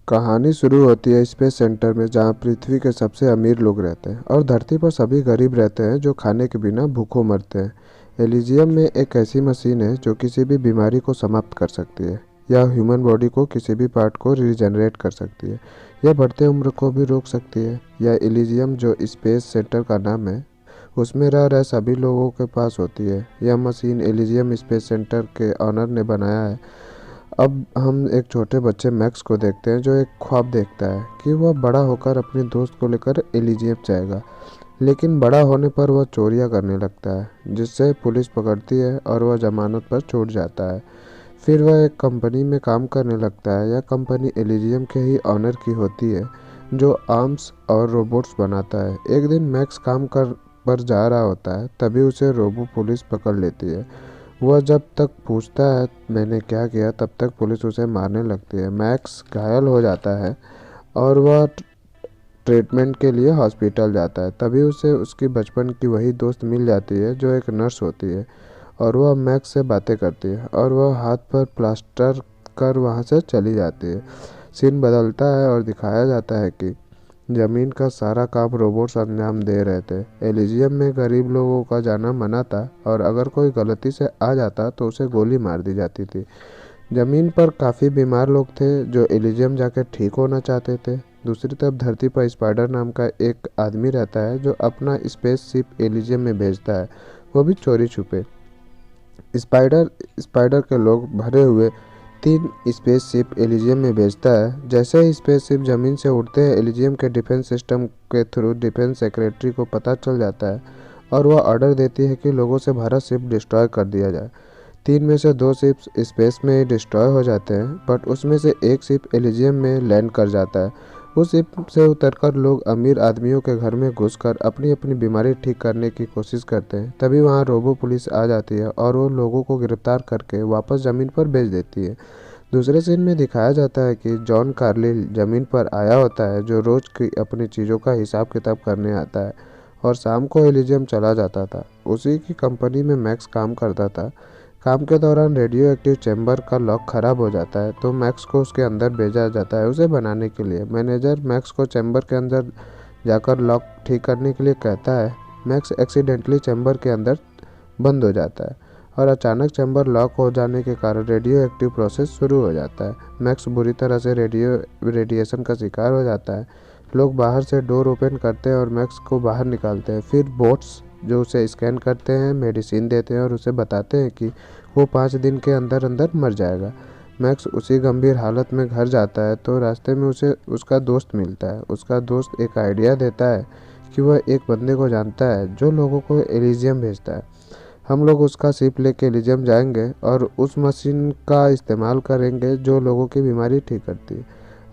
कहानी शुरू होती है स्पेस सेंटर में, जहाँ पृथ्वी के सबसे अमीर लोग रहते हैं और धरती पर सभी गरीब रहते हैं जो खाने के बिना भूखों मरते हैं। एलिजियम में एक ऐसी मशीन है जो किसी भी बीमारी को समाप्त कर सकती है, या ह्यूमन बॉडी को किसी भी पार्ट को रीजनरेट कर सकती है, या बढ़ते उम्र को भी रोक सकती है। यह एलिजियम जो स्पेस सेंटर का नाम है, उसमें रह रहे सभी लोगों के पास होती है। यह मशीन एलिजियम स्पेस सेंटर के ऑनर ने बनाया है। अब हम एक छोटे बच्चे मैक्स को देखते हैं जो एक ख्वाब देखता है कि वह बड़ा होकर अपने दोस्त को लेकर एलिजियम जाएगा। लेकिन बड़ा होने पर वह चोरियां करने लगता है, जिससे पुलिस पकड़ती है और वह जमानत पर छूट जाता है। फिर वह एक कंपनी में काम करने लगता है। यह कंपनी एलिजियम के ही ऑनर की होती है, जो आर्म्स और रोबोट्स बनाता है। एक दिन मैक्स काम कर पर जा रहा होता है, तभी उसे रोबो पुलिस पकड़ लेती है। वह जब तक पूछता है मैंने क्या किया, तब तक पुलिस उसे मारने लगती है। मैक्स घायल हो जाता है और वह ट्रीटमेंट के लिए हॉस्पिटल जाता है। तभी उसे उसकी बचपन की वही दोस्त मिल जाती है जो एक नर्स होती है, और वह मैक्स से बातें करती है और वह हाथ पर प्लास्टर कर वहाँ से चली जाती है। सीन बदलता है और दिखाया जाता है कि जमीन का सारा काम रोबोट्स अंजाम दे रहे थे। एलिजियम में गरीब लोगों का जाना मना था, और अगर कोई गलती से आ जाता तो उसे गोली मार दी जाती थी। जमीन पर काफ़ी बीमार लोग थे जो एलिजियम जाकर ठीक होना चाहते थे। दूसरी तरफ धरती पर स्पाइडर नाम का एक आदमी रहता है जो अपना स्पेस शिप एलिजियम में भेजता है, वो भी चोरी छुपे। स्पाइडर स्पाइडर के लोग भरे हुए 3 स्पेसशिप एलिजियम में भेजता है। जैसे ही स्पेसशिप ज़मीन से उड़ते हैं, एलिजियम के डिफेंस सिस्टम के थ्रू डिफेंस सेक्रेटरी को पता चल जाता है, और वह ऑर्डर देती है कि लोगों से भरा शिप डिस्ट्रॉय कर दिया जाए। 3 में से 2 शिप्स स्पेस में ही डिस्ट्रॉय हो जाते हैं, बट उसमें से एक शिप एलिजियम में लैंड कर जाता है। उस शिप से उतरकर लोग अमीर आदमियों के घर में घुसकर अपनी अपनी बीमारी ठीक करने की कोशिश करते हैं। तभी वहाँ रोबो पुलिस आ जाती है और वो लोगों को गिरफ्तार करके वापस ज़मीन पर भेज देती है। दूसरे सीन में दिखाया जाता है कि जॉन कार्लिल ज़मीन पर आया होता है, जो रोज़ की अपनी चीज़ों का हिसाब किताब करने आता है, और शाम को एलिजियम चला जाता था। उसी की कंपनी में मैक्स काम करता था। काम के दौरान रेडियो एक्टिव चैम्बर का लॉक खराब हो जाता है, तो मैक्स को उसके अंदर भेजा जाता है उसे बनाने के लिए। मैनेजर मैक्स को चैम्बर के अंदर जाकर लॉक ठीक करने के लिए कहता है। मैक्स एक्सीडेंटली चैम्बर के अंदर बंद हो जाता है, और अचानक चैम्बर लॉक हो जाने के कारण रेडियो एक्टिव प्रोसेस शुरू हो जाता है। मैक्स बुरी तरह से रेडिएशन का शिकार हो जाता है। लोग बाहर से डोर ओपन करते हैं और मैक्स को बाहर निकालते हैं। फिर बोट्स जो उसे स्कैन करते हैं, मेडिसिन देते हैं और उसे बताते हैं कि वो 5 दिन के अंदर अंदर मर जाएगा। मैक्स उसी गंभीर हालत में घर जाता है, तो रास्ते में उसे उसका दोस्त मिलता है। उसका दोस्त एक आइडिया देता है कि वह एक बंदे को जानता है जो लोगों को एलिजियम भेजता है। हम लोग उसका शिप लेके एलिजियम जाएंगे और उस मशीन का इस्तेमाल करेंगे जो लोगों की बीमारी ठीक करती है।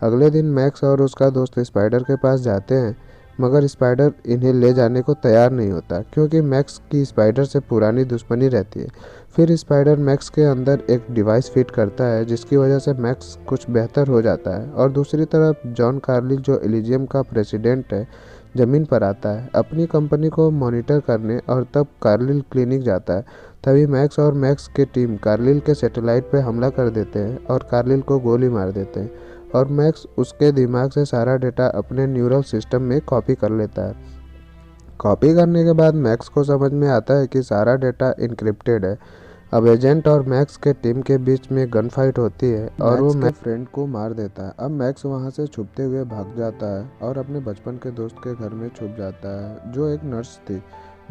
अगले दिन मैक्स और उसका दोस्त स्पाइडर के पास जाते हैं, मगर स्पाइडर इन्हें ले जाने को तैयार नहीं होता, क्योंकि मैक्स की स्पाइडर से पुरानी दुश्मनी रहती है। फिर स्पाइडर मैक्स के अंदर एक डिवाइस फिट करता है, जिसकी वजह से मैक्स कुछ बेहतर हो जाता है। और दूसरी तरफ जॉन कार्लिल, जो एलिजियम का प्रेसिडेंट है, ज़मीन पर आता है अपनी कंपनी को मॉनिटर करने, और तब कार्लिल क्लिनिक जाता है। तभी मैक्स और मैक्स की टीम कार्लिल के सैटेलाइट पर हमला कर देते हैं और कार्लिल को गोली मार देते हैं, और मैक्स उसके दिमाग से सारा डेटा अपने न्यूरल सिस्टम में कॉपी कर लेता है। कॉपी करने के बाद मैक्स को समझ में आता है कि सारा डेटा इनक्रिप्टेड है। अब एजेंट और मैक्स के टीम के बीच में गन फाइट होती है और वो मैक्स के फ्रेंड को मार देता है। अब मैक्स वहाँ से छुपते हुए भाग जाता है और अपने बचपन के दोस्त के घर में छुप जाता है, जो एक नर्स थी।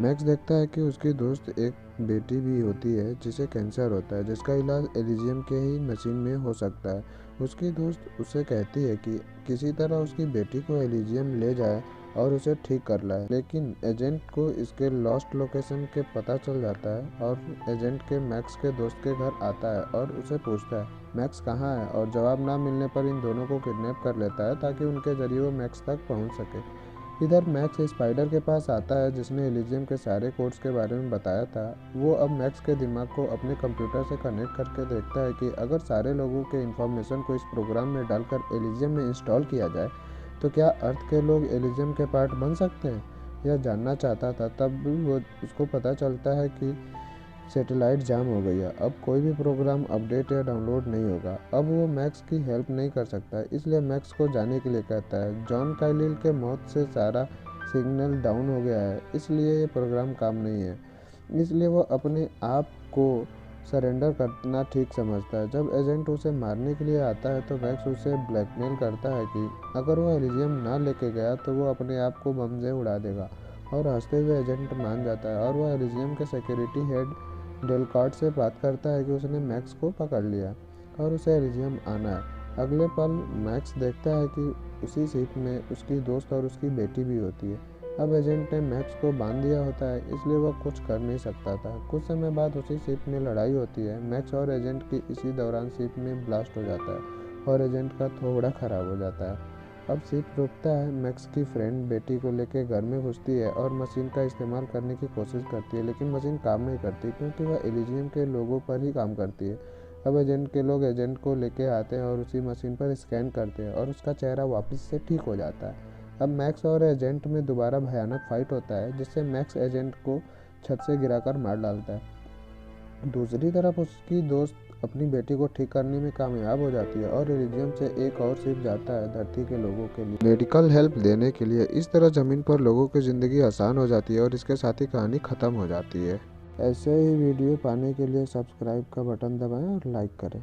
मैक्स देखता है कि उसकी दोस्त एक बेटी भी होती है जिसे कैंसर होता है, जिसका इलाज एलिजियम के ही मशीन में हो सकता है। उसकी दोस्त उसे कहती है कि किसी तरह उसकी बेटी को एलिजियम ले जाए और उसे ठीक कर लाए, लेकिन एजेंट को इसके लॉस्ट लोकेशन के पता चल जाता है, और एजेंट के मैक्स के दोस्त के घर आता है और उसे पूछता है मैक्स कहाँ है, और जवाब ना मिलने पर इन दोनों को किडनैप कर लेता है ताकि उनके जरिए वो मैक्स तक पहुंच सके। इधर मैक्स स्पाइडर के पास आता है जिसने एलिजियम के सारे कोड्स के बारे में बताया था। वो अब मैक्स के दिमाग को अपने कंप्यूटर से कनेक्ट करके देखता है कि अगर सारे लोगों के इन्फॉर्मेशन को इस प्रोग्राम में डालकर एलिजियम में इंस्टॉल किया जाए तो क्या अर्थ के लोग एलिजियम के पार्ट बन सकते हैं। यह जानना चाहता था, तब भी वो उसको पता चलता है कि सैटेलाइट जाम हो गई है। अब कोई भी प्रोग्राम अपडेट या डाउनलोड नहीं होगा। अब वो मैक्स की हेल्प नहीं कर सकता, इसलिए मैक्स को जाने के लिए कहता है। जॉन काइलिल के मौत से सारा सिग्नल डाउन हो गया है, इसलिए ये प्रोग्राम काम नहीं है। इसलिए वो अपने आप को सरेंडर करना ठीक समझता है। जब एजेंट उसे मारने के लिए आता है तो मैक्स उसे ब्लैकमेल करता है कि अगर वो एलिजियम ना लेके गया तो वो अपने आप को बम से उड़ा देगा, और हंसते हुए एजेंट मान जाता है और वह एलिजियम के सिक्योरिटी हेड डेलकॉर्ट से बात करता है कि उसने मैक्स को पकड़ लिया और उसे एलिजियम आना है। अगले पल मैक्स देखता है कि उसी शिप में उसकी दोस्त और उसकी बेटी भी होती है। अब एजेंट ने मैक्स को बांध दिया होता है, इसलिए वह कुछ कर नहीं सकता था। कुछ समय बाद उसी शिप में लड़ाई होती है। मैक्स और एजेंट की इसी दौरान शिप में ब्लास्ट हो जाता है और एजेंट का थोड़ा खराब हो जाता है। अब शिप रुकता है। मैक्स की फ्रेंड बेटी को लेकर घर में घुसती है और मशीन का इस्तेमाल करने की कोशिश करती है, लेकिन मशीन काम नहीं करती क्योंकि वह एलिजियम के लोगों पर ही काम करती है। अब एजेंट के लोग एजेंट को लेके आते हैं और उसी मशीन पर स्कैन करते हैं और उसका चेहरा वापस से ठीक हो जाता है। अब मैक्स और एजेंट में दोबारा भयानक फाइट होता है, जिससे मैक्स एजेंट को छत से गिराकर मार डालता है। दूसरी तरफ उसकी दोस्त अपनी बेटी को ठीक करने में कामयाब हो जाती है और एलिजियम से एक और शिप जाता है धरती के लोगों के लिए मेडिकल हेल्प देने के लिए। इस तरह ज़मीन पर लोगों की ज़िंदगी आसान हो जाती है और इसके साथ ही कहानी ख़त्म हो जाती है। ऐसे ही वीडियो पाने के लिए सब्सक्राइब का बटन दबाएं और लाइक करें।